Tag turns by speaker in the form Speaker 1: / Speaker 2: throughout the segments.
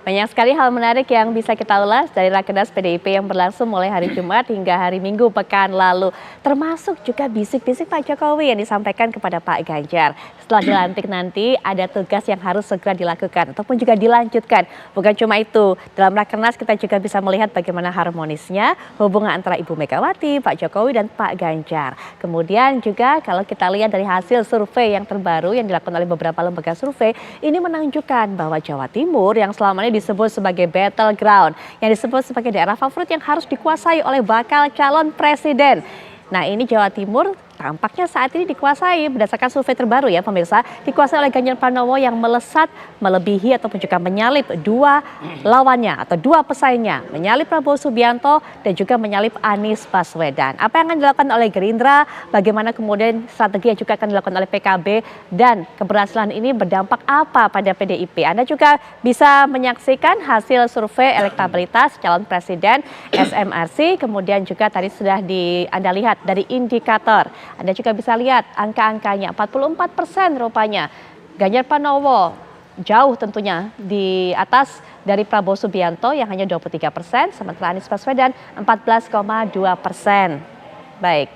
Speaker 1: Banyak sekali hal menarik yang bisa kita ulas dari Rakernas PDIP yang berlangsung mulai hari Jumat hingga hari Minggu pekan lalu. Termasuk juga bisik-bisik Pak Jokowi yang disampaikan kepada Pak Ganjar. Setelah dilantik nanti ada tugas yang harus segera dilakukan ataupun juga dilanjutkan. Bukan cuma itu, dalam Rakernas kita juga bisa melihat bagaimana harmonisnya hubungan antara Ibu Megawati, Pak Jokowi dan Pak Ganjar. Kemudian juga kalau kita lihat dari hasil survei yang terbaru yang dilakukan oleh beberapa lembaga survei, ini menunjukkan bahwa Jawa Timur yang selama ini disebut sebagai battleground, yang disebut sebagai daerah favorit yang harus dikuasai oleh bakal calon presiden. Nah, ini Jawa Timur tampaknya saat ini dikuasai berdasarkan survei terbaru ya pemirsa, dikuasai oleh Ganjar Pranowo yang melesat melebihi ataupun juga menyalip dua lawannya atau dua pesaingnya, menyalip Prabowo Subianto dan juga menyalip Anies Baswedan. Apa yang akan dilakukan oleh Gerindra, bagaimana kemudian strategi yang juga akan dilakukan oleh PKB dan keberhasilan ini berdampak apa pada PDIP. Anda juga bisa menyaksikan hasil survei elektabilitas calon presiden SMRC, kemudian juga tadi sudah Anda lihat dari indikator. Anda juga bisa lihat angka-angkanya 44% rupanya. Ganjar Pranowo jauh tentunya di atas dari Prabowo Subianto yang hanya 23%, sementara Anies Baswedan 14,2%. Baik.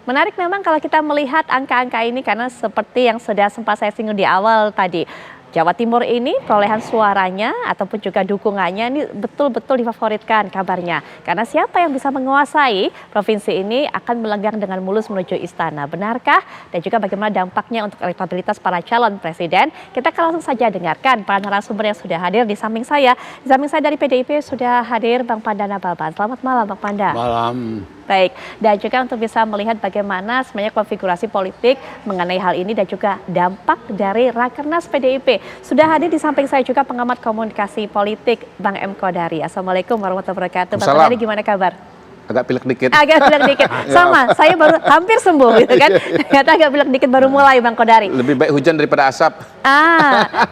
Speaker 1: Menarik memang kalau kita melihat angka-angka ini karena seperti yang sudah sempat saya singgung di awal tadi. Jawa Timur ini perolehan suaranya ataupun juga dukungannya ini betul-betul difavoritkan kabarnya. Karena siapa yang bisa menguasai provinsi ini akan melenggang dengan mulus menuju istana. Benarkah? Dan juga bagaimana dampaknya untuk elektabilitas para calon presiden? Kita akan langsung saja dengarkan para narasumber yang sudah hadir di samping saya. Di samping saya dari PDIP sudah hadir Bang Panda Nababan. Selamat malam Bang Panda.
Speaker 2: Malam.
Speaker 1: Baik, dan juga untuk bisa melihat bagaimana sebenarnya konfigurasi politik mengenai hal ini dan juga dampak dari Rakernas PDIP. Sudah hadir di samping saya juga pengamat komunikasi politik Bang M. Kodari. Assalamualaikum warahmatullahi wabarakatuh. Bang Kodari gimana kabar?
Speaker 2: Agak pilek dikit.
Speaker 1: Agak pilek dikit. Sama, saya baru hampir sembuh gitu kan. Ternyata agak pilek dikit baru mulai Bang Kodari.
Speaker 2: Lebih baik hujan daripada asap.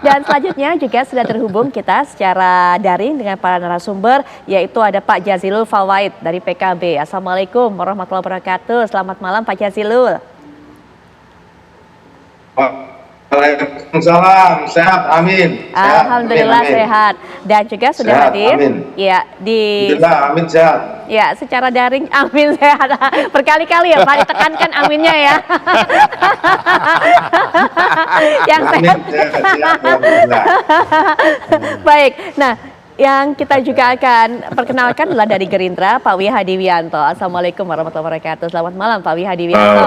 Speaker 1: Dan selanjutnya juga sudah terhubung kita secara daring dengan para narasumber, yaitu ada Pak Jazilul Fawait dari PKB. Assalamualaikum warahmatullahi wabarakatuh. Selamat malam Pak Jazilul.
Speaker 3: Waalaikumsalam, sehat, amin.
Speaker 1: Alhamdulillah sehat. Dan juga sudah
Speaker 3: sehat,
Speaker 1: hadir,
Speaker 3: amin.
Speaker 1: Ya
Speaker 3: Alhamdulillah, amin sehat.
Speaker 1: Ya, secara daring, amin sehat. Berkali-kali ya Pak, ditekankan aminnya ya. Yang sehat. Baik, nah yang kita juga akan perkenalkan adalah dari Gerindra, Pak Wi Hadi Wianto. Assalamualaikum warahmatullahi wabarakatuh. Selamat malam Pak Wi Hadi Wianto.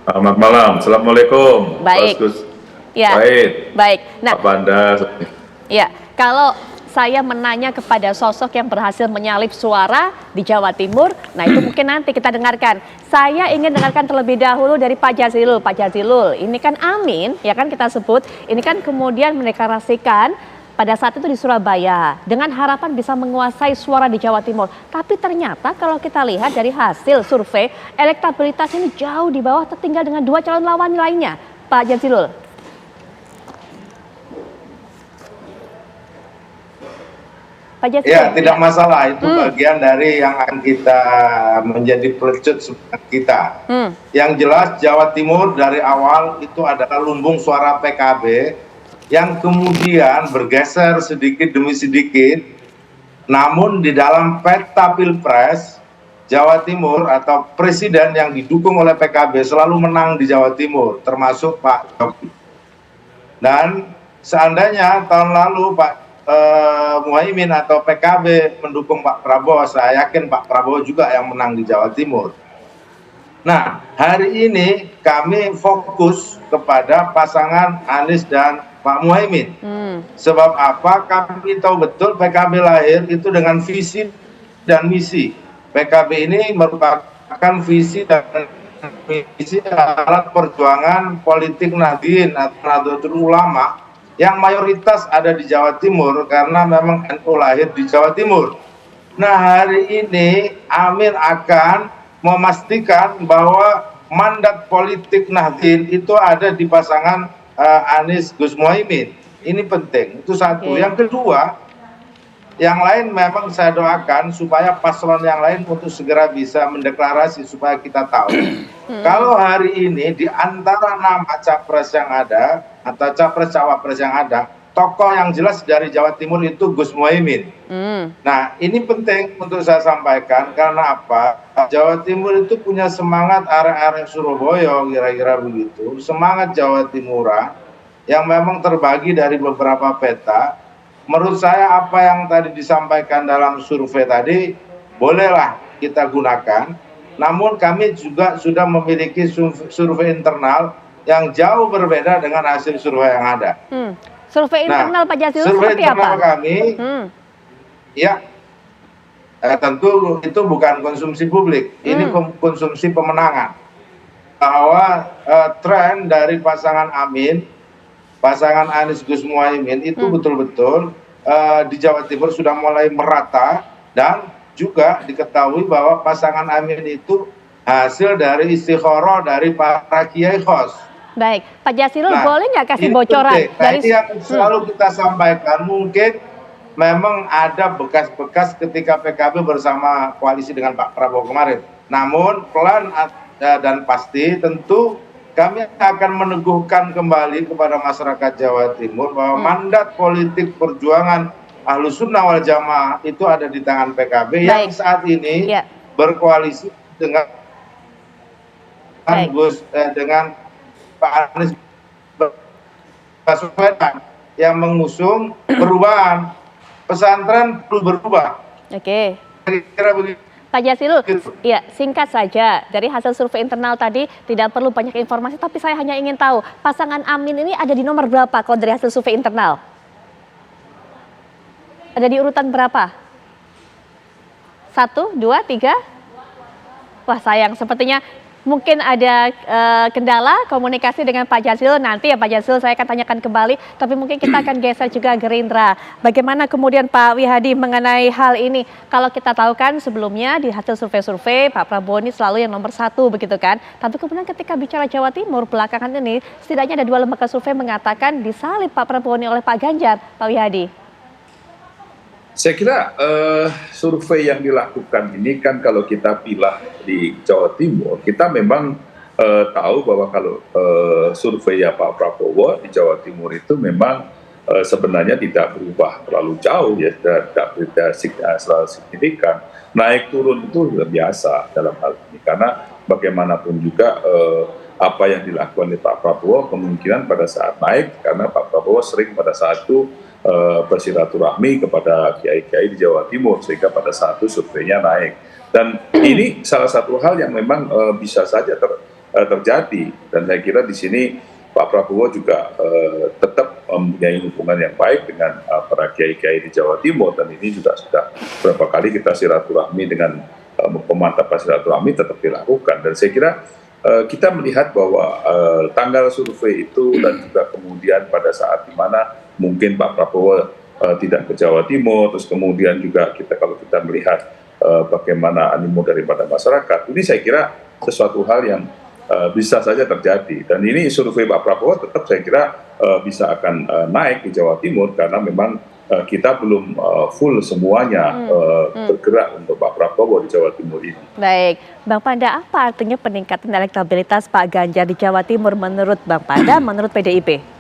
Speaker 4: Selamat malam, assalamualaikum.
Speaker 1: Baik. Ya, baik. Nah,
Speaker 4: Pak Panda.
Speaker 1: Ya, kalau saya menanya kepada sosok yang berhasil menyalip suara di Jawa Timur, nah itu mungkin nanti kita dengarkan. Saya ingin dengarkan terlebih dahulu dari Pak Jazilul. Pak Jazilul, ini kan Amin, ya kan kita sebut, ini kan kemudian mendeklarasikan pada saat itu di Surabaya dengan harapan bisa menguasai suara di Jawa Timur. Tapi ternyata kalau kita lihat dari hasil survei, elektabilitas ini jauh di bawah, tertinggal dengan dua calon lawan lainnya. Pak Jazilul.
Speaker 3: Ya, tidak masalah. Itu bagian dari yang akan kita menjadi pelecut semangat kita. Yang jelas Jawa Timur dari awal itu adalah lumbung suara PKB yang kemudian bergeser sedikit demi sedikit. Namun di dalam peta Pilpres, Jawa Timur atau presiden yang didukung oleh PKB selalu menang di Jawa Timur, termasuk Pak Jokowi. Dan seandainya tahun lalu Pak Muhaimin atau PKB mendukung Pak Prabowo, saya yakin Pak Prabowo juga yang menang di Jawa Timur. Nah, hari ini kami fokus kepada pasangan Anies dan Pak Muhaimin. Sebab apa? Kami tahu betul PKB lahir itu dengan visi dan misi. PKB ini merupakan visi dan misi alat perjuangan politik Nahdien atau Nahdlatul Ulama yang mayoritas ada di Jawa Timur karena memang NU lahir di Jawa Timur. Nah, hari ini Amin akan memastikan bahwa mandat politik Nahdien itu ada di pasangan Anies Gus Muhaimin. Ini penting, itu satu. Yang kedua, yang lain memang saya doakan supaya paslon yang lain untuk segera bisa mendeklarasi supaya kita tahu. Kalau hari ini di antara nama capres yang ada atau capres cawapres yang ada, tokoh yang jelas dari Jawa Timur itu Gus Muhaimin. Nah, ini penting untuk saya sampaikan karena apa? Jawa Timur itu punya semangat arek-arek Surabaya, kira-kira begitu. Semangat Jawa Timuran yang memang terbagi dari beberapa peta. Menurut saya apa yang tadi disampaikan dalam survei tadi bolehlah kita gunakan. Namun kami juga sudah memiliki survei internal yang jauh berbeda dengan hasil survei yang ada.
Speaker 1: Survei internal Pak Jazilul
Speaker 3: survei
Speaker 1: seperti
Speaker 3: internal
Speaker 1: apa?
Speaker 3: Kami, ya tentu itu bukan konsumsi publik, ini konsumsi pemenangan. Bahwa tren dari pasangan Amin, pasangan Anies Gus Muhaimin itu betul-betul di Jawa Timur sudah mulai merata dan juga diketahui bahwa pasangan Amin itu hasil dari istikharah dari para kiai khos.
Speaker 1: Baik, Pak Jazilul boleh nggak kasih bocoran dari
Speaker 3: yang selalu kita sampaikan, mungkin memang ada bekas-bekas ketika PKB bersama koalisi dengan Pak Prabowo kemarin. Namun pelan dan pasti tentu kami akan meneguhkan kembali kepada masyarakat Jawa Timur bahwa mandat politik perjuangan Ahlus Sunnah wal Jamaah itu ada di tangan PKB yang saat ini berkoalisi dengan dengan Pak Anies Baswedan yang mengusung perubahan. Pesantren perlu berubah.
Speaker 1: Oke.
Speaker 3: Kira-kira begitu.
Speaker 1: Pak Jazilul, ya singkat saja, dari hasil survei internal tadi tidak perlu banyak informasi, tapi saya hanya ingin tahu pasangan Amin ini ada di nomor berapa kalau dari hasil survei internal? Ada di urutan berapa? 1, 2, 3? Wah sayang, sepertinya mungkin ada kendala komunikasi dengan Pak Jazilul. Nanti ya Pak Jazilul saya akan tanyakan kembali, tapi mungkin kita akan geser juga Gerindra. Bagaimana kemudian Pak Wihadi mengenai hal ini? Kalau kita tahu kan sebelumnya di hasil survei-survei Pak Prabowo ini selalu yang nomor 1 begitu kan. Tapi kemudian ketika bicara Jawa Timur belakangan ini setidaknya ada 2 lembaga survei mengatakan disalib Pak Prabowo ini oleh Pak Ganjar. Pak Wihadi.
Speaker 4: Saya kira survei yang dilakukan ini kan kalau kita pilah di Jawa Timur, kita memang tahu bahwa kalau survei ya Pak Prabowo di Jawa Timur itu memang sebenarnya tidak berubah terlalu jauh, ya tidak selalu signifikan. Naik turun itu biasa dalam hal ini, karena bagaimanapun juga apa yang dilakukan oleh Pak Prabowo kemungkinan pada saat naik, karena Pak Prabowo sering pada saat itu bersilaturahmi kepada kiai-kiai di Jawa Timur, sehingga pada saat itu surveinya naik. Dan ini salah satu hal yang memang bisa saja terjadi, dan saya kira di sini Pak Prabowo juga tetap mempunyai hubungan yang baik dengan para kiai-kiai di Jawa Timur, dan ini juga sudah beberapa kali kita silaturahmi dengan pemantapan silaturahmi tetap dilakukan. Dan saya kira kita melihat bahwa tanggal survei itu dan juga kemudian pada saat di mana mungkin Pak Prabowo tidak ke Jawa Timur, terus kemudian juga kalau kita melihat bagaimana animo daripada masyarakat, ini saya kira sesuatu hal yang bisa saja terjadi. Dan ini survei Pak Prabowo tetap saya kira bisa akan naik di Jawa Timur, karena memang kita belum full semuanya bergerak untuk Pak Prabowo di Jawa Timur ini.
Speaker 1: Baik, Bang Panda, apa artinya peningkatan elektabilitas Pak Ganjar di Jawa Timur menurut Bang Panda, menurut PDIP?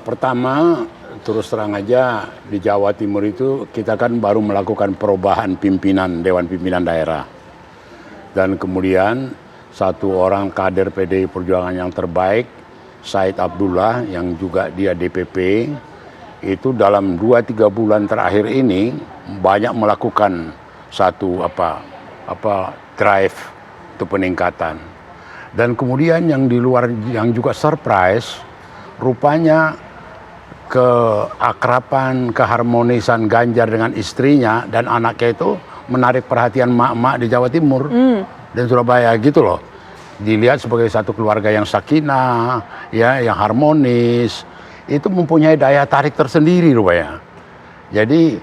Speaker 5: Pertama, terus terang aja di Jawa Timur itu kita kan baru melakukan perubahan pimpinan Dewan Pimpinan Daerah. Dan kemudian satu orang kader PDI Perjuangan yang terbaik, Said Abdullah, yang juga dia DPP, itu dalam 2-3 bulan terakhir ini banyak melakukan satu drive untuk peningkatan. Dan kemudian yang di luar yang juga surprise, rupanya keakraban, keharmonisan Ganjar dengan istrinya dan anaknya itu menarik perhatian mak-mak di Jawa Timur dan Surabaya gitu loh. Dilihat sebagai satu keluarga yang sakinah, ya, yang harmonis, itu mempunyai daya tarik tersendiri rupanya. Jadi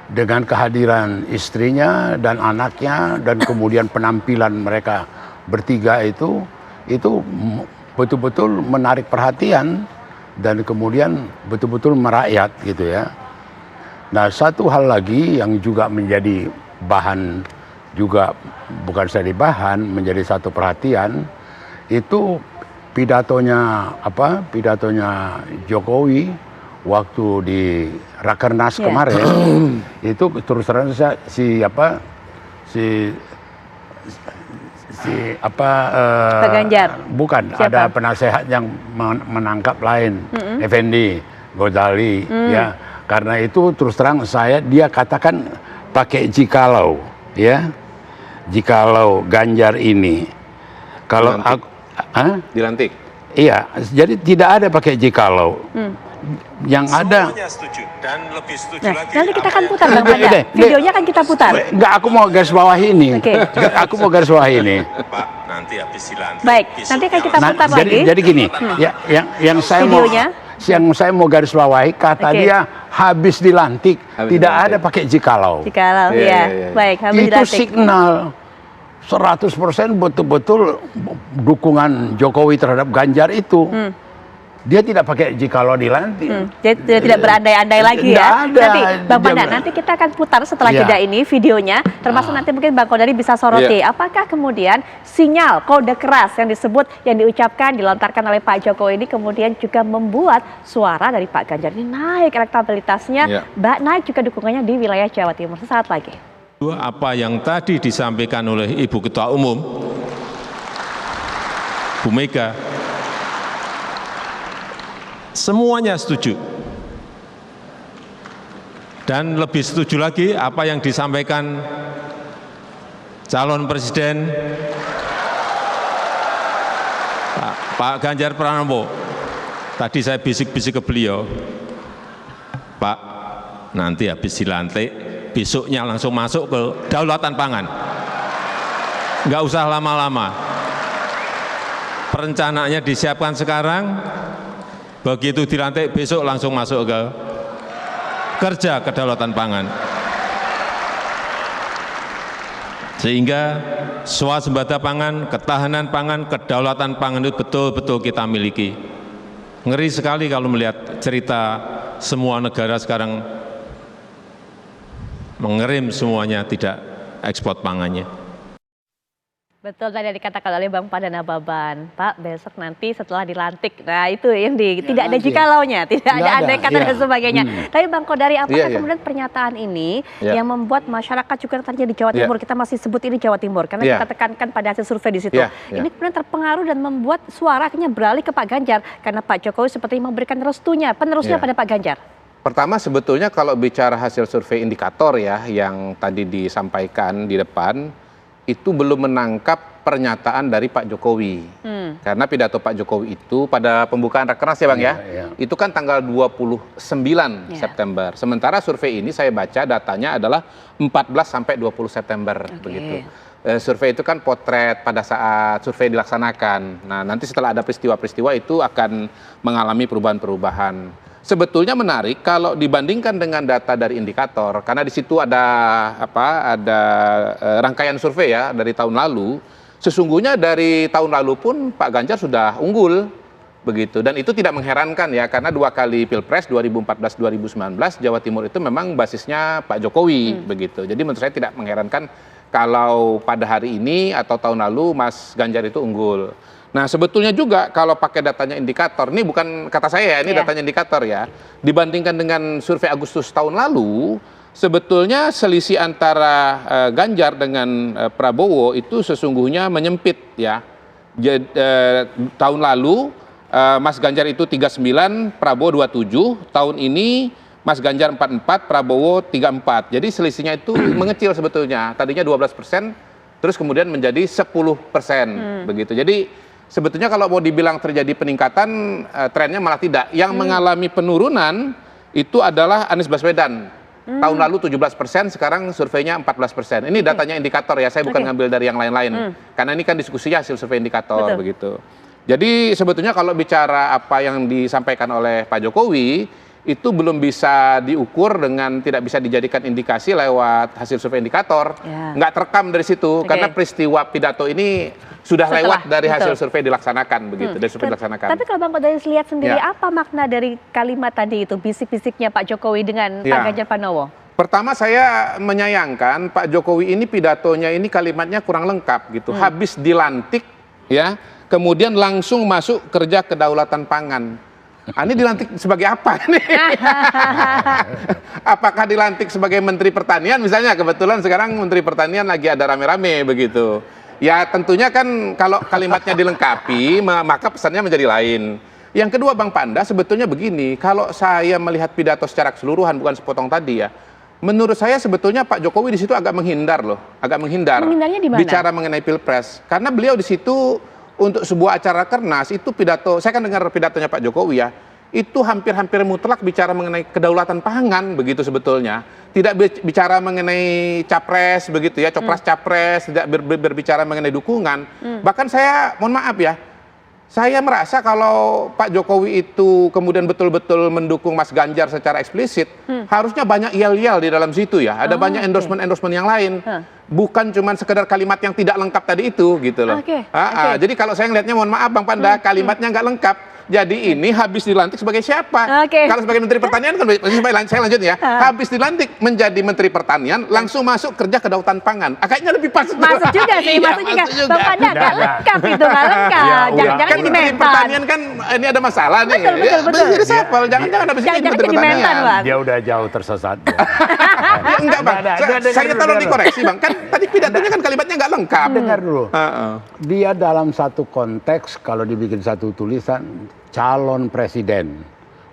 Speaker 5: dengan kehadiran istrinya dan anaknya dan kemudian penampilan mereka bertiga itu betul-betul menarik perhatian dan kemudian betul-betul merakyat gitu ya. Nah, satu hal lagi yang juga menjadi bahan, juga bukan saja bahan, menjadi satu perhatian, itu pidatonya Jokowi waktu di Rakernas kemarin itu terus terang
Speaker 1: Pak Ganjar.
Speaker 5: Bukan,
Speaker 1: Siapa?
Speaker 5: ada penasehat yang menangkap lain, Effendi Ghazali, ya. Karena itu terus terang dia katakan pakai jikalau, ya. Jikalau Ganjar ini, kalau
Speaker 2: Dilantik. Dilantik.
Speaker 5: Iya, jadi tidak ada pakai jikalau. Yang ada.
Speaker 6: Semuanya setuju dan lebih setuju
Speaker 1: Nah,
Speaker 6: lagi.
Speaker 1: nanti kita akan
Speaker 6: apa
Speaker 1: putar
Speaker 6: yang-
Speaker 1: Bang Panda. Videonya akan kita putar.
Speaker 5: Enggak, aku mau garis bawahi ini.
Speaker 1: Oke.
Speaker 5: Aku mau garis bawahi ini.
Speaker 6: Pak, nanti habis dilantik.
Speaker 1: Baik, nanti akan kita
Speaker 5: Nah,
Speaker 1: putar lagi.
Speaker 5: jadi gini, ya, yang saya
Speaker 1: Videonya.
Speaker 5: mau garis bawahi kata
Speaker 1: Oke.
Speaker 5: dia habis dilantik,
Speaker 2: Habis
Speaker 5: tidak
Speaker 2: dilantik.
Speaker 5: ada pakai jikalau.
Speaker 1: Jikalau,
Speaker 2: Iya,
Speaker 1: ya.
Speaker 2: iya.
Speaker 1: Baik, habis
Speaker 5: Itu
Speaker 1: dilantik.
Speaker 5: signal 100% betul-betul dukungan Jokowi terhadap Ganjar itu. Dia tidak pakai jikalau dilantik.
Speaker 1: Jadi tidak berandai-andai lagi
Speaker 5: Nggak
Speaker 1: ya.
Speaker 5: ada.
Speaker 1: Nanti Bang Panda,
Speaker 5: Dia-
Speaker 1: nanti kita akan putar setelah
Speaker 5: Iya.
Speaker 1: jeda ini videonya, termasuk nanti mungkin Bang Kodari bisa soroti. Apakah kemudian sinyal kode keras yang disebut, yang diucapkan, dilontarkan oleh Pak Jokowi ini kemudian juga membuat suara dari Pak Ganjar ini naik elektabilitasnya,
Speaker 2: Iya.
Speaker 1: naik juga dukungannya di wilayah Jawa Timur. Sesaat lagi.
Speaker 6: Apa yang tadi disampaikan oleh Ibu Ketua Umum, Bu Mega, semuanya setuju. Dan lebih setuju lagi apa yang disampaikan calon presiden Pak Ganjar Pranowo. Tadi saya bisik-bisik ke beliau, Pak, nanti habis dilantik, besoknya langsung masuk ke daulatan pangan. Nggak usah lama-lama. Perencanaannya disiapkan sekarang, begitu dilantik besok langsung masuk ke kerja kedaulatan pangan. Sehingga swasembada pangan, ketahanan pangan, kedaulatan pangan itu betul-betul kita miliki. Ngeri sekali kalau melihat cerita semua negara sekarang mengerim semuanya tidak ekspor pangannya.
Speaker 1: Betul tadi dikatakan oleh Bang Panda Nababan, Pak besok nanti setelah dilantik, nah itu yang tidak ada
Speaker 5: nanti.
Speaker 1: jikalaunya, tidak
Speaker 5: Nggak
Speaker 1: ada
Speaker 5: ada,
Speaker 1: andai kata
Speaker 5: iya.
Speaker 1: dan sebagainya. Tapi Bang Kodari, apakah
Speaker 2: Iya, iya.
Speaker 1: kemudian pernyataan ini
Speaker 2: Iya.
Speaker 1: yang membuat masyarakat juga tadinya di Jawa
Speaker 2: Iya.
Speaker 1: Timur, kita masih sebut ini Jawa Timur, karena
Speaker 2: Iya.
Speaker 1: kita tekankan pada hasil survei di situ.
Speaker 2: Iya, iya.
Speaker 1: Ini kemudian terpengaruh dan membuat suara akhirnya beralih ke Pak Ganjar, karena Pak Jokowi seperti memberikan restunya, penerusnya
Speaker 2: Iya.
Speaker 1: pada Pak Ganjar.
Speaker 2: Pertama sebetulnya kalau bicara hasil survei indikator ya yang tadi disampaikan di depan itu belum menangkap pernyataan dari Pak Jokowi. Karena pidato Pak Jokowi itu pada pembukaan Rakernas ya Bang
Speaker 5: Iya,
Speaker 2: ya.
Speaker 5: iya.
Speaker 2: Itu kan tanggal 29
Speaker 1: Iya.
Speaker 2: September. Sementara survei ini saya baca datanya adalah 14 sampai 20 September begitu. Survei itu kan potret pada saat survei dilaksanakan. Nah, nanti setelah ada peristiwa-peristiwa itu akan mengalami perubahan-perubahan. Sebetulnya menarik kalau dibandingkan dengan data dari indikator, karena di situ ada rangkaian survei ya dari tahun lalu. Sesungguhnya dari tahun lalu pun Pak Ganjar sudah unggul begitu, dan itu tidak mengherankan ya, karena 2 kali Pilpres 2014-2019 Jawa Timur itu memang basisnya Pak Jokowi begitu. Jadi menurut saya tidak mengherankan kalau pada hari ini atau tahun lalu Mas Ganjar itu unggul. Nah sebetulnya juga kalau pakai datanya indikator, ini bukan kata saya ya, ini
Speaker 1: Iya.
Speaker 2: datanya indikator ya, dibandingkan dengan survei Agustus tahun lalu, sebetulnya selisih antara Ganjar dengan Prabowo itu sesungguhnya menyempit ya. Tahun lalu Mas Ganjar itu 39, Prabowo 27, tahun ini Mas Ganjar 44, Prabowo 34. Jadi selisihnya itu mengecil sebetulnya. Tadinya 12%, terus kemudian menjadi 10% begitu. Jadi sebetulnya kalau mau dibilang terjadi peningkatan, trennya malah tidak. Yang mengalami penurunan itu adalah Anies Baswedan. Tahun lalu 17%, sekarang surveinya 14%. Ini datanya indikator ya, saya bukan ngambil dari yang lain-lain. Karena ini kan diskusinya hasil survei indikator begitu. Jadi sebetulnya kalau bicara apa yang disampaikan oleh Pak Jokowi, itu belum bisa diukur dengan tidak bisa dijadikan indikasi lewat hasil survei indikator.
Speaker 1: Ya.
Speaker 2: Nggak terekam dari situ, karena peristiwa pidato ini sudah
Speaker 1: Setelah,
Speaker 2: lewat dari hasil
Speaker 1: betul.
Speaker 2: survei dilaksanakan begitu, dari survei dilaksanakan.
Speaker 1: Tapi kalau Bang Kodari lihat sendiri,
Speaker 2: Ya.
Speaker 1: apa makna dari kalimat tadi itu, bisik-bisiknya Pak Jokowi dengan Pak
Speaker 2: Ya.
Speaker 1: Ganjar Pranowo?
Speaker 2: Pertama saya menyayangkan Pak Jokowi ini pidatonya ini kalimatnya kurang lengkap gitu. Habis dilantik ya, kemudian langsung masuk kerja kedaulatan pangan. Ini dilantik sebagai apa ini? Apakah dilantik sebagai Menteri Pertanian misalnya? Kebetulan sekarang Menteri Pertanian lagi ada rame-rame begitu. Ya tentunya kan kalau kalimatnya dilengkapi, maka pesannya menjadi lain. Yang kedua Bang Panda, sebetulnya begini, kalau saya melihat pidato secara keseluruhan, bukan sepotong tadi ya, menurut saya sebetulnya Pak Jokowi di situ agak menghindar loh, agak menghindar.
Speaker 1: Menghindar di mana?
Speaker 2: Bicara mengenai Pilpres. Karena beliau di situ untuk sebuah acara Kernas itu pidato, saya kan dengar pidatonya Pak Jokowi ya, itu hampir-hampir mutlak bicara mengenai kedaulatan pangan begitu sebetulnya. Tidak bicara mengenai capres begitu ya, copras-capres, tidak berbicara mengenai dukungan. Bahkan saya, mohon maaf ya, saya merasa kalau Pak Jokowi itu kemudian betul-betul mendukung Mas Ganjar secara eksplisit, harusnya banyak yel-yel di dalam situ ya. Ada banyak endorsement-endorsement yang lain. Bukan cuma sekedar kalimat yang tidak lengkap tadi itu gitu loh. Jadi kalau saya ngelihatnya, mohon maaf Bang Panda, kalimatnya nggak lengkap. Jadi ini habis dilantik sebagai siapa? Kalau sebagai Menteri Pertanian kan, saya lanjut ya. Habis dilantik menjadi Menteri Pertanian, langsung masuk kerja kedaulatan pangan. Kayaknya lebih pas.
Speaker 1: Masuk juga sih, masuk juga. Bang Panda nggak lengkap itu, nggak lengkap. Jangan-jangan jadi
Speaker 2: Menteri
Speaker 1: mentan.
Speaker 2: Pertanian kan ini ada masalah nih.
Speaker 1: Betul.
Speaker 2: Jadi siapa? Jangan-jangan habis ini
Speaker 1: Jangan-jangan
Speaker 2: Menteri
Speaker 1: jadi mentan,
Speaker 2: Pertanian.
Speaker 1: Bang.
Speaker 5: Dia udah jauh tersesat.
Speaker 2: Enggak Bang, saya tolong dikoreksi Bang. Kan tadi pidatonya kan kalimatnya nggak lengkap.
Speaker 5: Dengar dulu. Dia dalam satu konteks kalau dibikin satu tulisan calon presiden,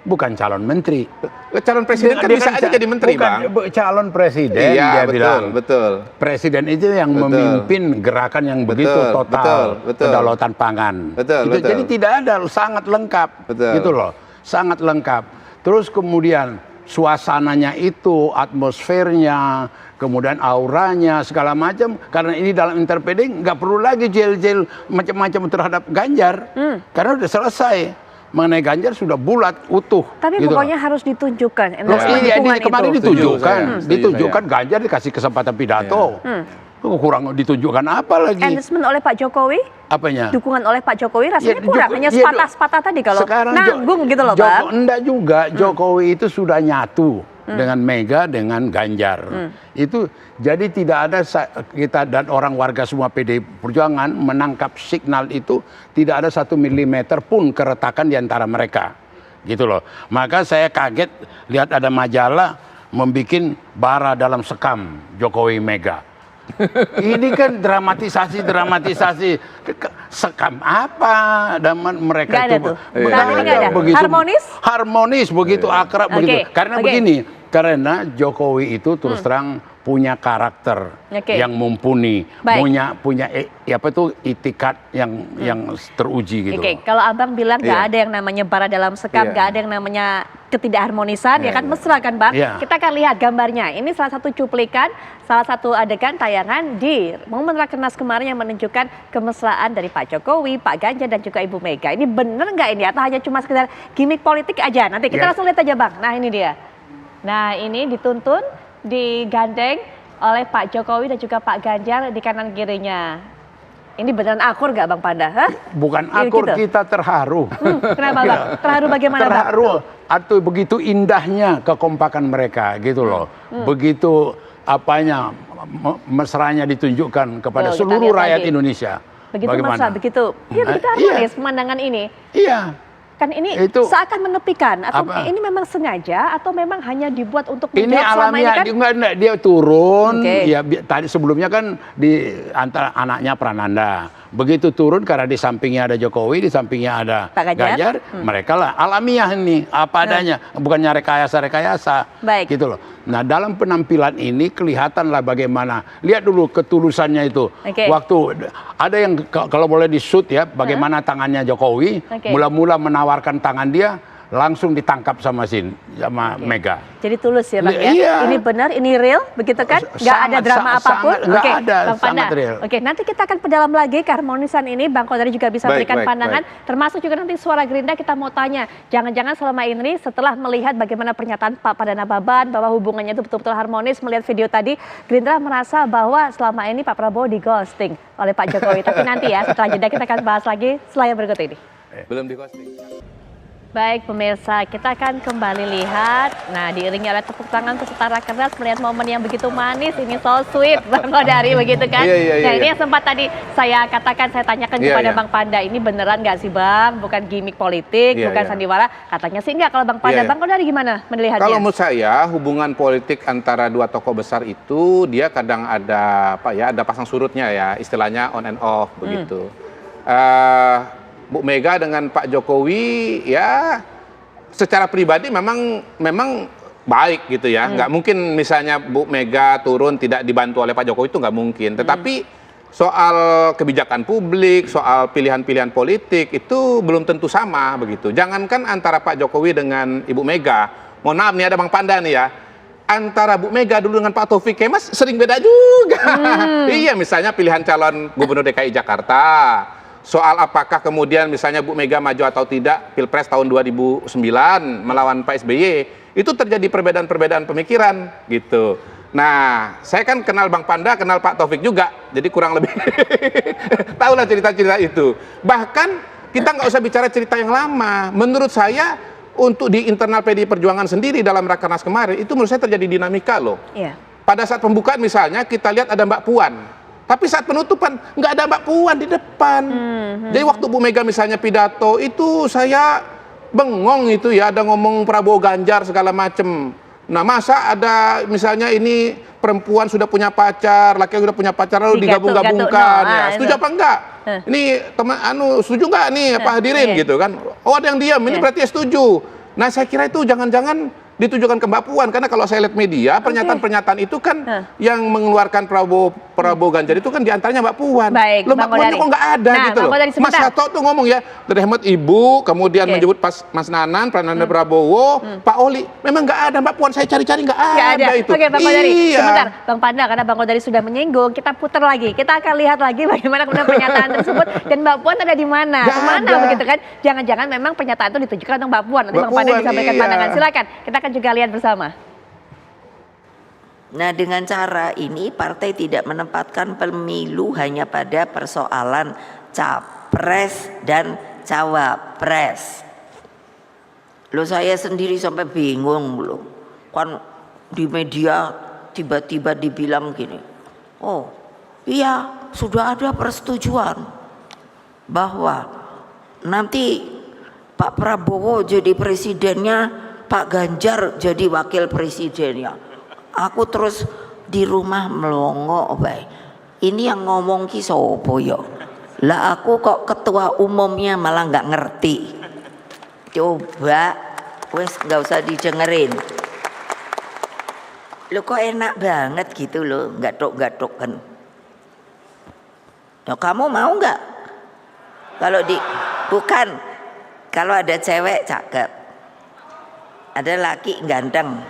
Speaker 5: bukan calon menteri.
Speaker 2: Calon presiden kan bisa aja jadi menteri,
Speaker 5: bukan,
Speaker 2: Bang.
Speaker 5: Calon presiden,
Speaker 2: Iya,
Speaker 5: dia
Speaker 2: betul,
Speaker 5: bilang.
Speaker 2: betul.
Speaker 5: Presiden itu yang memimpin gerakan yang begitu total, kedaulatan pangan.
Speaker 2: Betul.
Speaker 5: Jadi tidak ada, sangat lengkap. Gitu loh, sangat lengkap. Terus kemudian suasananya itu, atmosfernya, kemudian auranya, segala macam. Karena ini dalam interpeding nggak perlu lagi jel-jel macam-macam terhadap Ganjar. Karena udah selesai. Mengenai Ganjar sudah bulat, utuh.
Speaker 1: Tapi
Speaker 5: gitu
Speaker 1: pokoknya harus ditunjukkan.
Speaker 5: Kemarin
Speaker 1: itu.
Speaker 5: ditunjukkan Ganjar dikasih kesempatan pidato. Kurang ditunjukkan apa lagi?
Speaker 1: Endorsement oleh Pak Jokowi?
Speaker 5: Apanya?
Speaker 1: Dukungan oleh Pak Jokowi rasanya kurang, hanya sepatah-sepatah tadi kalau nanggung gitu loh Bang.
Speaker 5: Enggak juga, Jokowi itu sudah nyatu dengan Mega, dengan Ganjar. Itu jadi tidak ada kita dan orang warga semua PDI Perjuangan menangkap signal itu, tidak ada 1 milimeter pun keretakan di antara mereka. Gitu loh. Maka saya kaget lihat ada majalah membikin bara dalam sekam Jokowi Mega. Ini kan dramatisasi sekam apa dan mereka
Speaker 1: gak ada
Speaker 5: itu
Speaker 1: tuh. Gak ada.
Speaker 5: Begitu harmonis begitu akrab begitu. Karena begini, karena Jokowi itu terus terang punya karakter yang mumpuni, punya apa itu itikat yang teruji gitu.
Speaker 1: Kalau Abang bilang nggak ada yang namanya bara dalam sekam, nggak ada yang namanya ketidakharmonisan, ya kan mesra kan Bang? Kita akan lihat gambarnya. Ini salah satu cuplikan, salah satu adegan tayangan di momen Rakernas kemarin yang menunjukkan kemesraan dari Pak Jokowi, Pak Ganjar dan juga Ibu Mega. Ini bener nggak ini atau hanya cuma sekedar gimmick politik aja? Nanti kita langsung lihat aja Bang. Nah ini dia. Nah ini dituntun, digandeng oleh Pak Jokowi dan juga Pak Ganjar di kanan kirinya. Ini beneran akur nggak Bang Panda?
Speaker 5: Bukan akur, gitu? Kita terharu.
Speaker 1: Kenapa Bang? Terharu bagaimana Bang?
Speaker 5: Terharu, atau begitu indahnya kekompakan mereka gitu loh. Begitu apanya mesranya ditunjukkan kepada seluruh rakyat Indonesia.
Speaker 1: Begitu mesra, begitu harmonis pemandangan ini.
Speaker 5: Iya.
Speaker 1: Kan ini seakan menepikan atau ini memang sengaja atau memang hanya dibuat untuk menjawab selama ini kan?
Speaker 5: Enggak, dia turun ya tadi sebelumnya kan di antara anaknya Prananda. Begitu turun karena di sampingnya ada Jokowi, di sampingnya ada Ganjar, mereka lah alamiah ini apa adanya, bukannya rekayasa gitu loh. Nah dalam penampilan ini kelihatanlah bagaimana, lihat dulu ketulusannya itu. Waktu ada yang kalau boleh di shoot ya, bagaimana tangannya Jokowi, mula-mula menawarkan tangan dia, langsung ditangkap sama Mega.
Speaker 1: Jadi tulus ya Bang ya?
Speaker 5: Iya.
Speaker 1: Ini benar, ini real, begitu kan? Nggak ada drama apapun?
Speaker 5: Nggak ada,
Speaker 1: Bang Panda.
Speaker 5: sangat real.
Speaker 1: Nanti kita akan perdalam lagi keharmonisan ini, Bang Kodari juga bisa berikan pandangan, termasuk juga nanti suara Gerindra kita mau tanya, jangan-jangan selama ini setelah melihat bagaimana pernyataan Pak Pardana Baban, bahwa hubungannya itu betul-betul harmonis, melihat video tadi, Gerindra merasa bahwa selama ini Pak Prabowo di ghosting oleh Pak Jokowi. Tapi nanti ya, setelah jeda kita akan bahas lagi setelah yang berikut ini.
Speaker 2: Belum di ghosting.
Speaker 1: Baik pemirsa, kita akan kembali lihat. Nah, diiringi oleh tepuk tangan peserta Rakernas melihat momen yang begitu manis, ini so sweet Bang Kodari begitu kan. Nah ini yang sempat tadi saya katakan, saya tanyakan kepada Bang Panda, ini beneran nggak sih Bang? Bukan gimmick politik, bukan sandiwara. Katanya sih enggak. Kalau Bang Panda, Bang Kodari gimana melihatnya?
Speaker 2: Kalau menurut saya hubungan politik antara dua tokoh besar itu dia kadang ada ada pasang surutnya ya, istilahnya on and off begitu. Bu Mega dengan Pak Jokowi ya secara pribadi memang baik gitu ya. Nggak mungkin misalnya Bu Mega turun tidak dibantu oleh Pak Jokowi, itu nggak mungkin. Tetapi soal kebijakan publik, soal pilihan-pilihan politik itu belum tentu sama begitu. Jangankan antara Pak Jokowi dengan Ibu Mega, mohon maaf nih ada Bang Panda nih ya. Antara Bu Mega dulu dengan Pak Taufik Kemas sering beda juga. Iya, misalnya pilihan calon Gubernur DKI Jakarta. Soal apakah kemudian misalnya Bu Mega maju atau tidak Pilpres tahun 2009 melawan Pak SBY, itu terjadi perbedaan-perbedaan pemikiran gitu. Nah, saya kan kenal Bang Panda, kenal Pak Taufik juga, jadi kurang lebih tahulah cerita-cerita itu. Bahkan kita nggak usah bicara cerita yang lama. Menurut saya untuk di internal PDI Perjuangan sendiri dalam Rakernas kemarin itu menurut saya terjadi dinamika loh. Iya. Pada saat pembukaan misalnya kita lihat ada Mbak Puan. Tapi saat penutupan nggak ada Mbak Puan di depan. Jadi waktu Bu Mega misalnya pidato itu saya bengong itu ya, ada ngomong Prabowo Ganjar segala macem. Nah masa ada misalnya ini perempuan sudah punya pacar, laki sudah punya pacar lalu digabung-gabungkan ya. Setuju apa enggak? Ini teman setuju nggak nih Pak hadirin gitu kan? Oh ada yang diam, ini berarti ya setuju. Nah saya kira itu jangan-jangan ditujukan ke Mbak Puan, karena kalau saya lihat media pernyataan-pernyataan itu kan yang mengeluarkan Prabowo Ganjar itu kan diantaranya Mbak Puan.
Speaker 1: Baik,
Speaker 2: loh Mbak Puan kok nggak ada gitu loh. Mas Hasto tuh ngomong ya, terhormat Ibu, kemudian menyebut Mas Nanan, Prananda Prabowo, Pak Oli, memang nggak ada Mbak Puan, saya cari-cari nggak ada itu.
Speaker 1: Oke Bang Kodari, sebentar Bang Panda, karena Bang Kodari sudah menyinggung, kita putar lagi, kita akan lihat lagi bagaimana kemudian pernyataan tersebut dan Mbak Puan ada di mana, kemana begitu kan? Jangan-jangan memang pernyataan itu ditujukan untuk Mbak Puan. Nanti Bang Panda disampaikan pandangan, silakan. Kita akan juga lihat bersama.
Speaker 7: Nah, dengan cara ini partai tidak menempatkan pemilu hanya pada persoalan capres dan cawapres. Loh saya sendiri sampai bingung loh. Kan di media tiba-tiba dibilang gini. Oh, iya, sudah ada persetujuan bahwa nanti Pak Prabowo jadi presidennya, Pak Ganjar jadi wakil presidennya. Aku terus di rumah melongo bae. Ini yang ngomong ki sopo yo? Lah aku kok ketua umumnya malah nggak ngerti. Coba wes nggak usah didengerin. Lo kok enak banget gitu loh, gatok-gatok kan. Nah, kamu mau nggak? Bukan kalau ada cewek cakep, ada laki ganteng,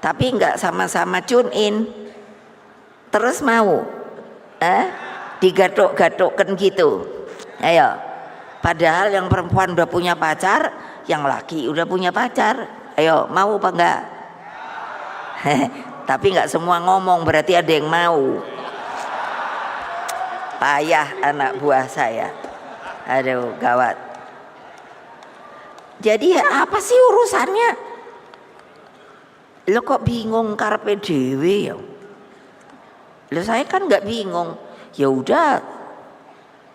Speaker 7: tapi nggak sama-sama tune in, terus mau digatok-gatokkan gitu. Ayo, padahal yang perempuan udah punya pacar, yang laki udah punya pacar. Ayo, mau apa enggak? Tapi nggak semua ngomong, berarti ada yang mau. Payah anak buah saya. Aduh, gawat. Jadi apa sih urusannya? Lo kok bingung karepe dhewe ya? Lo saya kan nggak bingung. Ya udah.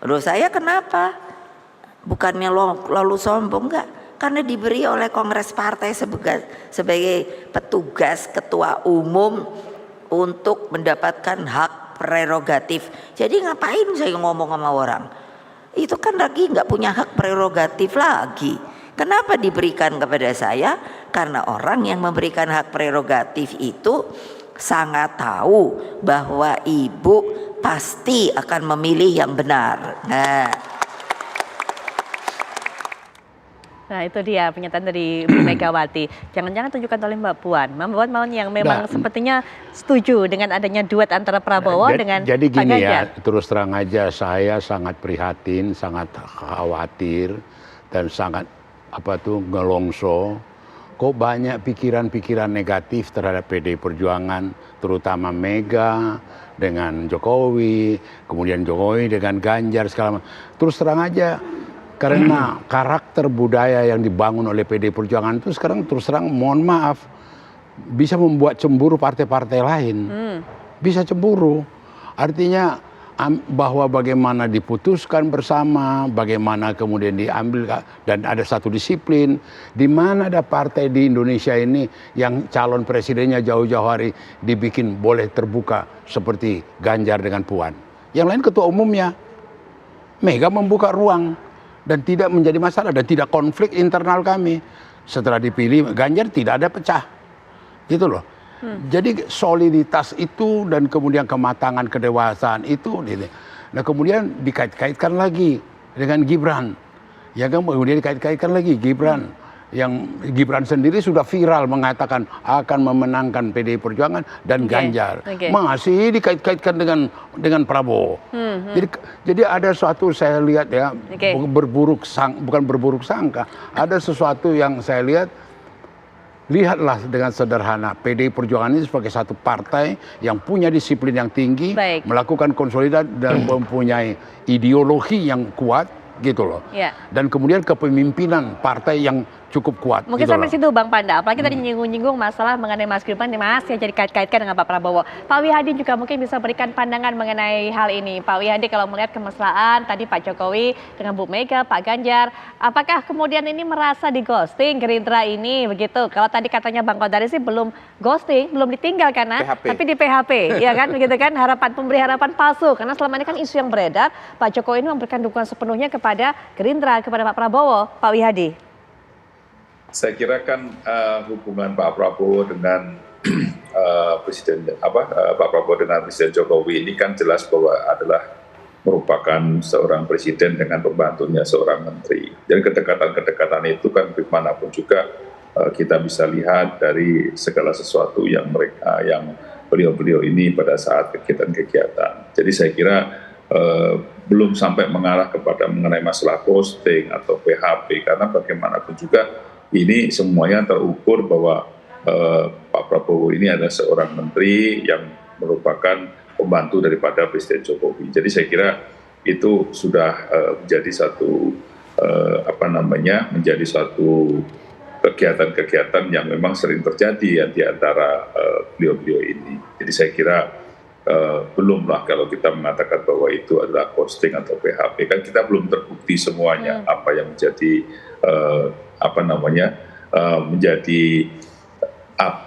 Speaker 7: Lo saya kenapa? Bukannya lalu sombong, enggak? Karena diberi oleh Kongres Partai sebagai petugas ketua umum untuk mendapatkan hak prerogatif. Jadi ngapain saya ngomong sama orang? Itu kan lagi nggak punya hak prerogatif lagi. Kenapa diberikan kepada saya? Karena orang yang memberikan hak prerogatif itu sangat tahu bahwa ibu pasti akan memilih yang benar.
Speaker 1: Nah itu dia pernyataan dari Bu Megawati. Jangan-jangan tunjukkan oleh Mbak Puan. Mbak Puan yang memang sepertinya setuju dengan adanya duet antara Prabowo dengan Pak Ganjar.
Speaker 5: Jadi gini ya, terus terang aja saya sangat prihatin, sangat khawatir dan sangat ngelongso. Kok banyak pikiran-pikiran negatif terhadap PDI Perjuangan, terutama Mega dengan Jokowi, kemudian Jokowi dengan Ganjar segala macam. Terus terang aja, Karena karakter budaya yang dibangun oleh PD Perjuangan itu sekarang terus terang mohon maaf bisa membuat cemburu partai-partai lain. Bisa cemburu. Artinya bahwa bagaimana diputuskan bersama, bagaimana kemudian diambil dan ada satu disiplin, di mana ada partai di Indonesia ini yang calon presidennya jauh-jauh hari dibikin boleh terbuka seperti Ganjar dengan Puan. Yang lain ketua umumnya. Mega membuka ruang dan tidak menjadi masalah dan tidak konflik internal kami. Setelah dipilih Ganjar tidak ada pecah. Gitu loh. Jadi soliditas itu dan kemudian kematangan kedewasaan itu, nah kemudian dikait-kaitkan lagi dengan Gibran, ya kan, kemudian dikait-kaitkan lagi Gibran, yang Gibran sendiri sudah viral mengatakan akan memenangkan PDI Perjuangan dan Ganjar, masih dikait-kaitkan dengan Prabowo. Jadi ada suatu saya lihat ya, bukan berburuk sangka, ada sesuatu yang saya lihat. Lihatlah dengan sederhana, PDI Perjuangan ini sebagai satu partai yang punya disiplin yang tinggi, melakukan konsolidasi dan mempunyai ideologi yang kuat, gitu loh. Dan kemudian kepemimpinan partai yang cukup kuat.
Speaker 1: Mungkin
Speaker 5: gitu
Speaker 1: sampai situ Bang Panda, apalagi tadi nyinggung-nyinggung masalah mengenai Mas Gibran masih jadi kait-kaitkan dengan Pak Prabowo. Pak Wihadi juga mungkin bisa berikan pandangan mengenai hal ini. Pak Wihadi kalau melihat kemesraan tadi Pak Jokowi dengan Bu Mega, Pak Ganjar, apakah kemudian ini merasa di ghosting Gerindra ini begitu? Kalau tadi katanya Bang Kodari sih belum ghosting, belum ditinggal karena tapi di PHP, ya kan begitu kan, pemberi harapan palsu karena selama ini kan isu yang beredar Pak Jokowi ini memberikan dukungan sepenuhnya kepada Gerindra, kepada Pak Prabowo. Pak Wihadi.
Speaker 4: Saya kira kan hubungan Pak Prabowo dengan Pak Prabowo dengan Presiden Jokowi ini kan jelas bahwa adalah merupakan seorang presiden dengan pembantunya seorang menteri. Jadi kedekatan-kedekatan itu kan bagaimanapun juga kita bisa lihat dari segala sesuatu yang beliau-beliau ini pada saat kegiatan-kegiatan. Jadi saya kira belum sampai mengarah kepada mengenai masalah ghosting atau PHP karena bagaimanapun juga ini semuanya terukur bahwa Pak Prabowo ini adalah seorang menteri yang merupakan pembantu daripada Presiden Jokowi. Jadi saya kira itu sudah menjadi satu menjadi suatu kegiatan-kegiatan yang memang sering terjadi ya, di antara beliau-beliau ini. Jadi saya kira belumlah kalau kita mengatakan bahwa itu adalah ghosting atau PHP, kan kita belum terbukti semuanya apa yang menjadi menjadi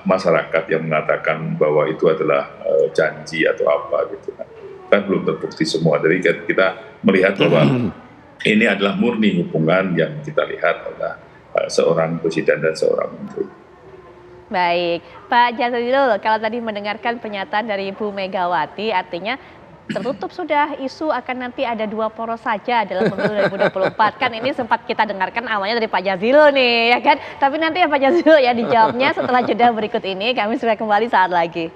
Speaker 4: masyarakat yang mengatakan bahwa itu adalah janji atau apa gitu kan belum terbukti semua. Jadi kita melihat bahwa ini adalah murni hubungan yang kita lihat adalah seorang presiden dan seorang menteri.
Speaker 1: Baik, Pak Jazilul, kalau tadi mendengarkan pernyataan dari Bu Megawati, artinya tertutup sudah isu akan nanti ada 2 poros saja dalam pemilu 2024. Kan ini sempat kita dengarkan awalnya dari Pak Jazilul nih, ya kan? Tapi nanti ya Pak Jazilul ya dijawabnya setelah jeda berikut ini. Kami sudah kembali saat lagi.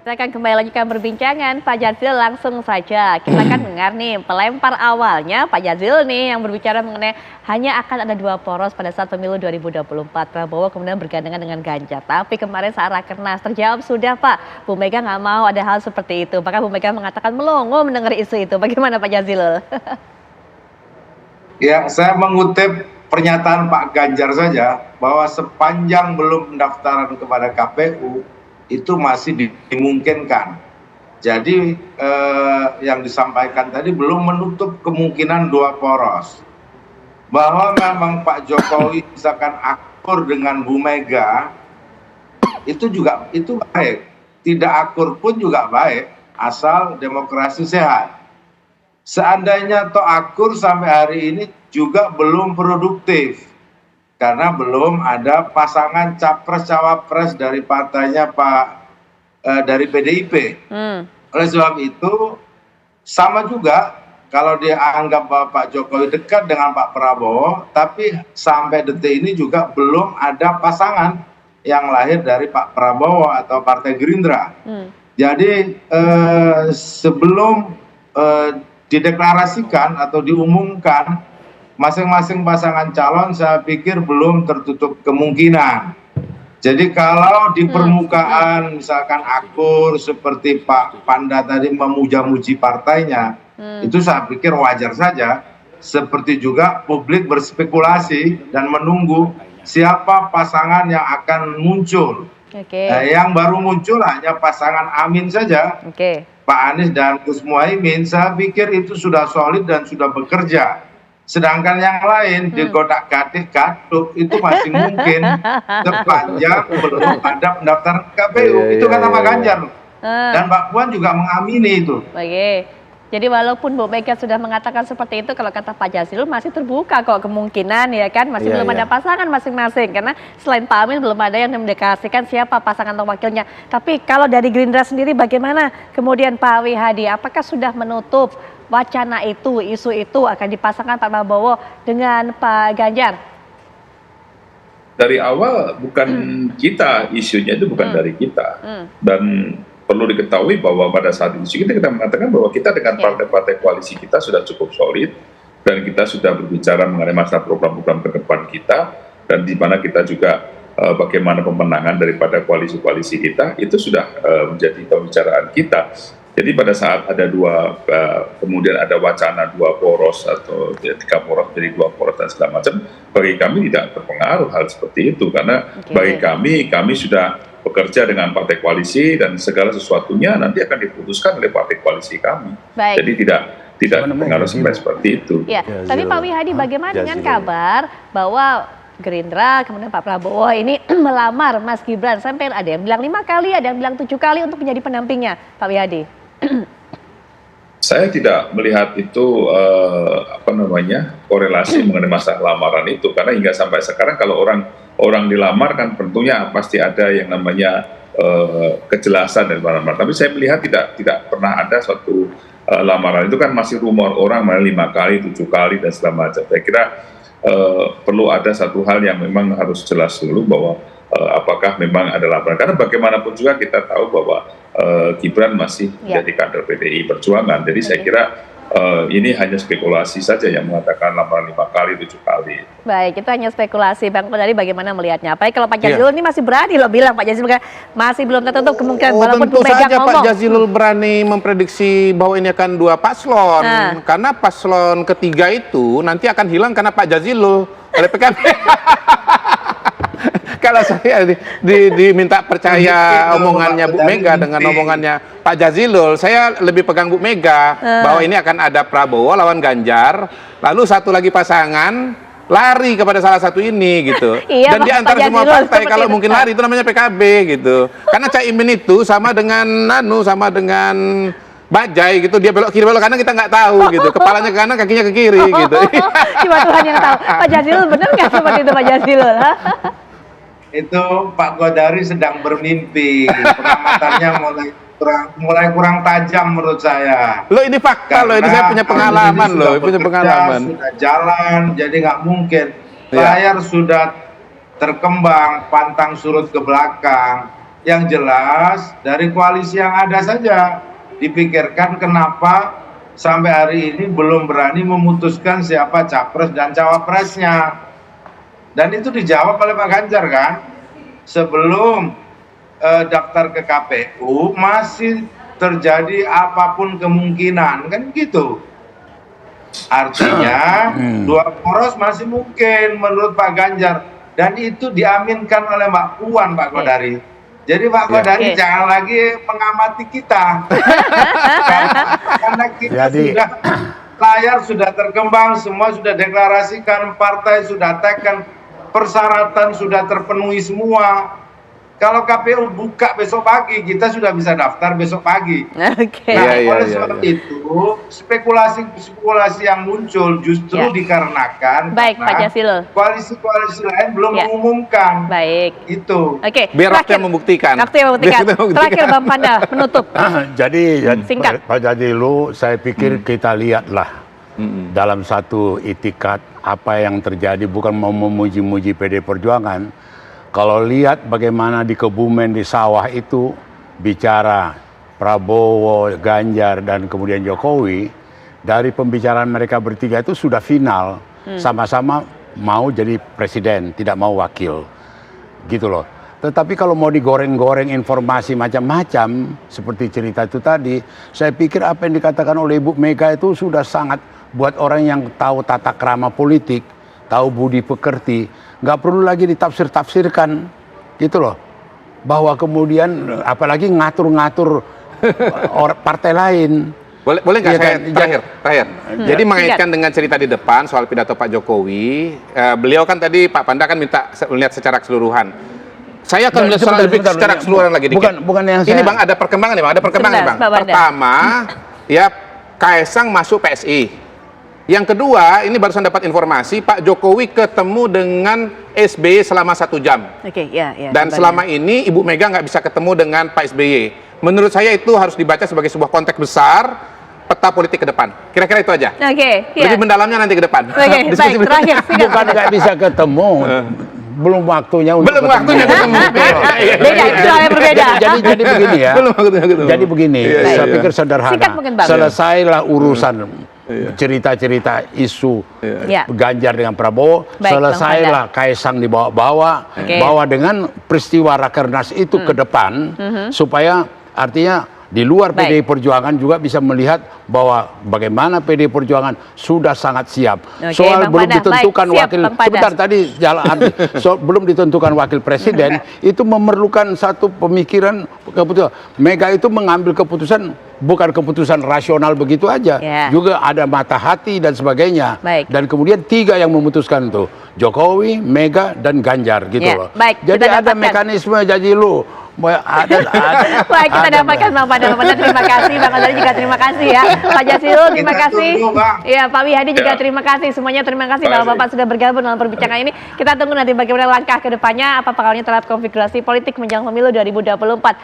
Speaker 1: Kita akan kembali lanjutkan perbincangan. Pak Jazilul langsung saja. Kita akan dengar nih pelempar awalnya Pak Jazilul nih yang berbicara mengenai hanya akan ada 2 poros pada saat pemilu 2024. Prabowo kemudian bergandengan dengan Ganjar. Tapi kemarin saat Rakernas terjawab sudah Pak. Bu Mega nggak mau ada hal seperti itu. Bahkan Bu Mega mengatakan melongo mendengar isu itu. Bagaimana Pak Jazilul?
Speaker 3: Ya, saya mengutip pernyataan Pak Ganjar saja bahwa sepanjang belum pendaftaran kepada KPU itu masih dimungkinkan. Jadi yang disampaikan tadi belum menutup kemungkinan 2 poros. Bahwa memang Pak Jokowi misalkan akur dengan Bu Mega itu baik. Tidak akur pun juga baik asal demokrasi sehat. Seandainya toh akur sampai hari ini juga belum produktif. Karena belum ada pasangan capres-cawapres dari partainya dari PDIP. Oleh sebab itu sama juga kalau dia anggap bahwa Pak Jokowi dekat dengan Pak Prabowo, tapi sampai detik ini juga belum ada pasangan yang lahir dari Pak Prabowo atau Partai Gerindra. Jadi sebelum dideklarasikan atau diumumkan masing-masing pasangan calon, saya pikir belum tertutup kemungkinan. Jadi kalau di permukaan misalkan akur seperti Pak Panda tadi memuja-muji partainya, itu saya pikir wajar saja. seperti juga publik berspekulasi dan menunggu siapa pasangan yang akan muncul. Yang baru muncul hanya pasangan Amin saja. Pak Anies dan Gus Muhaimin, saya pikir itu sudah solid dan sudah bekerja. Sedangkan yang lain di kotak-katik gaduh itu masih mungkin sepanjang belum ada pendaftaran KPU. Itu kata Pak Ganjar. Dan Mbak Puan juga mengamini itu.
Speaker 1: Jadi walaupun Bu Mega sudah mengatakan seperti itu, kalau kata Pak Jazilul masih terbuka kok kemungkinan ya kan, masih belum ada pasangan masing-masing. Karena selain Pak Amin belum ada yang mendeklarasikan siapa pasangan atau wakilnya. Tapi kalau dari Gerindra sendiri bagaimana kemudian Pak Wihadi, apakah sudah menutup wacana itu, isu itu akan dipasangkan Pak Prabowo dengan Pak Ganjar?
Speaker 4: Dari awal bukan kita, isunya itu bukan dari kita. Dan perlu diketahui bahwa pada saat itu kita mengatakan bahwa kita dengan partai-partai koalisi kita sudah cukup solid dan kita sudah berbicara mengenai masalah program-program ke depan kita, dan di mana kita juga bagaimana pemenangan daripada koalisi-koalisi kita itu sudah menjadi pembicaraan kita. Jadi pada saat ada kemudian ada wacana 2 poros atau 3 poros jadi 2 poros dan segala macam, bagi kami tidak berpengaruh hal seperti itu, karena bagi kami sudah bekerja dengan partai koalisi dan segala sesuatunya nanti akan diputuskan oleh partai koalisi kami. Jadi tidak berpengaruh sampai seperti itu.
Speaker 1: Tapi Pak Wihadi, bagaimana dengan kabar bahwa Gerindra kemudian Pak Prabowo ini melamar Mas Gibran, sampai ada yang bilang 5 kali, ada yang bilang 7 kali untuk menjadi pendampingnya, Pak Wihadi?
Speaker 4: Saya tidak melihat itu korelasi mengenai masalah lamaran itu, karena hingga sampai sekarang kalau orang dilamar kan tentunya pasti ada yang namanya kejelasan dari lamaran. Tapi saya melihat tidak pernah ada suatu lamaran itu, kan masih rumor orang 5 kali, 7 kali dan segala macam. Saya kira perlu ada satu hal yang memang harus jelas dulu bahwa apakah memang ada lamaran, karena bagaimanapun juga kita tahu bahwa Gibran masih menjadi kader PDI Perjuangan. Jadi saya kira ini hanya spekulasi saja yang mengatakan lamaran 5 kali, 7 kali.
Speaker 1: Baik, itu hanya spekulasi. Bang Kodari bagaimana melihatnya? Apalagi kalau Pak Jazilul ini masih berani loh bilang, Pak Jazilul masih belum tertutup kemungkinan walaupun Bu Mega ngomong.
Speaker 2: Pak Jazilul berani memprediksi bahwa ini akan 2 paslon. Karena paslon ketiga itu nanti akan hilang karena Pak Jazilul oleh PKB. Kalau saya diminta percaya omongannya Bu Mega dengan omongannya Pak Jazilul, saya lebih pegang Bu Mega bahwa ini akan ada Prabowo lawan Ganjar, lalu satu lagi pasangan lari kepada salah satu ini gitu. Dan di antara semua partai kalau mungkin lari itu namanya PKB gitu. Karena Caimin itu sama dengan bajai gitu, dia belok kiri belok kanan kita nggak tahu gitu, kepalanya ke kanan kakinya ke kiri gitu.
Speaker 1: Cuma Tuhan yang tahu. Pak Jazilul benar nggak seperti itu Pak Jazilul?
Speaker 3: Itu Pak Kodari sedang bermimpi, pengamatannya mulai kurang tajam menurut saya.
Speaker 2: Loh ini fakta loh, ini saya punya pengalaman loh, punya pengalaman.
Speaker 3: Sudah jalan, jadi nggak mungkin. Layar sudah terkembang, pantang surut ke belakang. Yang jelas dari koalisi yang ada saja dipikirkan kenapa sampai hari ini belum berani memutuskan siapa capres dan cawapresnya. Dan itu dijawab oleh Pak Ganjar kan, sebelum daftar ke KPU masih terjadi apapun kemungkinan, kan gitu. Artinya 2 poros masih mungkin menurut Pak Ganjar, dan itu diaminkan oleh Mbak Puan, Pak Kodari. Jadi Pak Kodari jangan lagi mengamati kita, karena kita sudah layar sudah terkembang, semua sudah deklarasikan, partai sudah teken, persyaratan sudah terpenuhi semua. Kalau KPU buka besok pagi, kita sudah bisa daftar besok pagi. Oleh sebab itu, spekulasi yang muncul justru dikarenakan
Speaker 1: Pak Jazilul,
Speaker 3: koalisi-koalisi lain belum mengumumkan. Itu.
Speaker 2: Biar waktu yang membuktikan.
Speaker 1: Terakhir Bang Panda, menutup.
Speaker 5: Jadi
Speaker 1: singkat.
Speaker 5: Pak Jazilul, saya pikir kita lihatlah dalam satu itikat apa yang terjadi, bukan mau memuji-muji PD Perjuangan. Kalau lihat bagaimana di Kebumen, di sawah itu bicara Prabowo, Ganjar dan kemudian Jokowi, dari pembicaraan mereka bertiga itu sudah final, sama-sama mau jadi presiden, tidak mau wakil, gitu loh. Tetapi kalau mau digoreng-goreng informasi macam-macam seperti cerita itu tadi, saya pikir apa yang dikatakan oleh Ibu Mega itu sudah sangat buat orang yang tahu tata krama politik, tahu budi pekerti, nggak perlu lagi ditafsir-tafsirkan, gitu loh. Bahwa kemudian apalagi ngatur-ngatur partai lain.
Speaker 2: Boleh nggak
Speaker 5: Iya
Speaker 2: saya
Speaker 5: kan?
Speaker 2: terakhir? Jadi mengaitkan dengan cerita di depan soal pidato Pak Jokowi, beliau kan tadi Pak Panda kan minta melihat secara keseluruhan. Saya akan melihat secara keseluruhan lagi dikit.
Speaker 5: Bukan yang
Speaker 2: Ini
Speaker 5: saya...
Speaker 2: Bang, ada perkembangan ya Bang, ada perkembangan ya Bang. Pertama, ya Kaisang masuk PSI. Yang kedua, ini barusan dapat informasi Pak Jokowi ketemu dengan SBY selama 1 jam.
Speaker 1: Oke, ya.
Speaker 2: Dan selama ini Ibu Mega nggak bisa ketemu dengan Pak SBY. Menurut saya itu harus dibaca sebagai sebuah konteks besar peta politik ke depan. Kira-kira itu aja.
Speaker 1: Oke, ya.
Speaker 2: Lebih mendalamnya nanti ke depan.
Speaker 1: Oke, baik, terakhir.
Speaker 5: Bukan nggak bisa ketemu, belum waktunya untuk
Speaker 2: Belum waktunya ketemu.
Speaker 1: Beda, itu hal yang berbeda.
Speaker 5: Jadi begini ya.
Speaker 2: Belum waktunya ketemu.
Speaker 5: Jadi begini, saya pikir
Speaker 1: Singkat
Speaker 5: sederhana.
Speaker 1: mungkin, Bang.
Speaker 5: Selesailah urusan cerita-cerita isu
Speaker 1: Ya.
Speaker 5: Ganjar dengan Prabowo,
Speaker 1: Baik,
Speaker 5: selesailah Kaisang dibawa-bawa,
Speaker 1: Oke.
Speaker 5: bawa dengan peristiwa Rakernas itu ke depan, supaya artinya di luar PDI Perjuangan juga bisa melihat bahwa bagaimana PDI Perjuangan sudah sangat siap.
Speaker 1: Oke,
Speaker 5: Soal
Speaker 1: Bang
Speaker 5: belum
Speaker 1: Panda.
Speaker 5: ditentukan
Speaker 1: Baik, siap,
Speaker 5: wakil,
Speaker 1: Bang Panda.
Speaker 5: sebentar tadi jalan belum ditentukan wakil presiden, itu memerlukan satu pemikiran keputusan. Mega itu mengambil keputusan bukan keputusan rasional begitu aja,
Speaker 1: Ya.
Speaker 5: juga ada mata hati dan sebagainya.
Speaker 1: Baik.
Speaker 5: Dan kemudian 3 yang memutuskan itu, Jokowi, Mega, dan Ganjar gitu
Speaker 1: Ya,
Speaker 5: loh.
Speaker 1: baik,
Speaker 5: Jadi
Speaker 1: kita
Speaker 5: ada
Speaker 1: dapatkan.
Speaker 5: mekanisme jadi lu.
Speaker 1: Baik, kita dapatkan Bang Panda. Terima kasih. Bang Azari juga terima kasih ya. Pak Jazilul, terima
Speaker 3: Kita
Speaker 1: kasih.
Speaker 3: tunggu, Bang.
Speaker 1: Iya, Pak Wihadi juga terima kasih. Semuanya terima kasih Bapak-Bapak sudah bergabung dalam perbincangan ini. Kita tunggu nanti bagaimana langkah ke depannya, apa pengaruhnya terhadap konfigurasi politik menjelang pemilu 2024.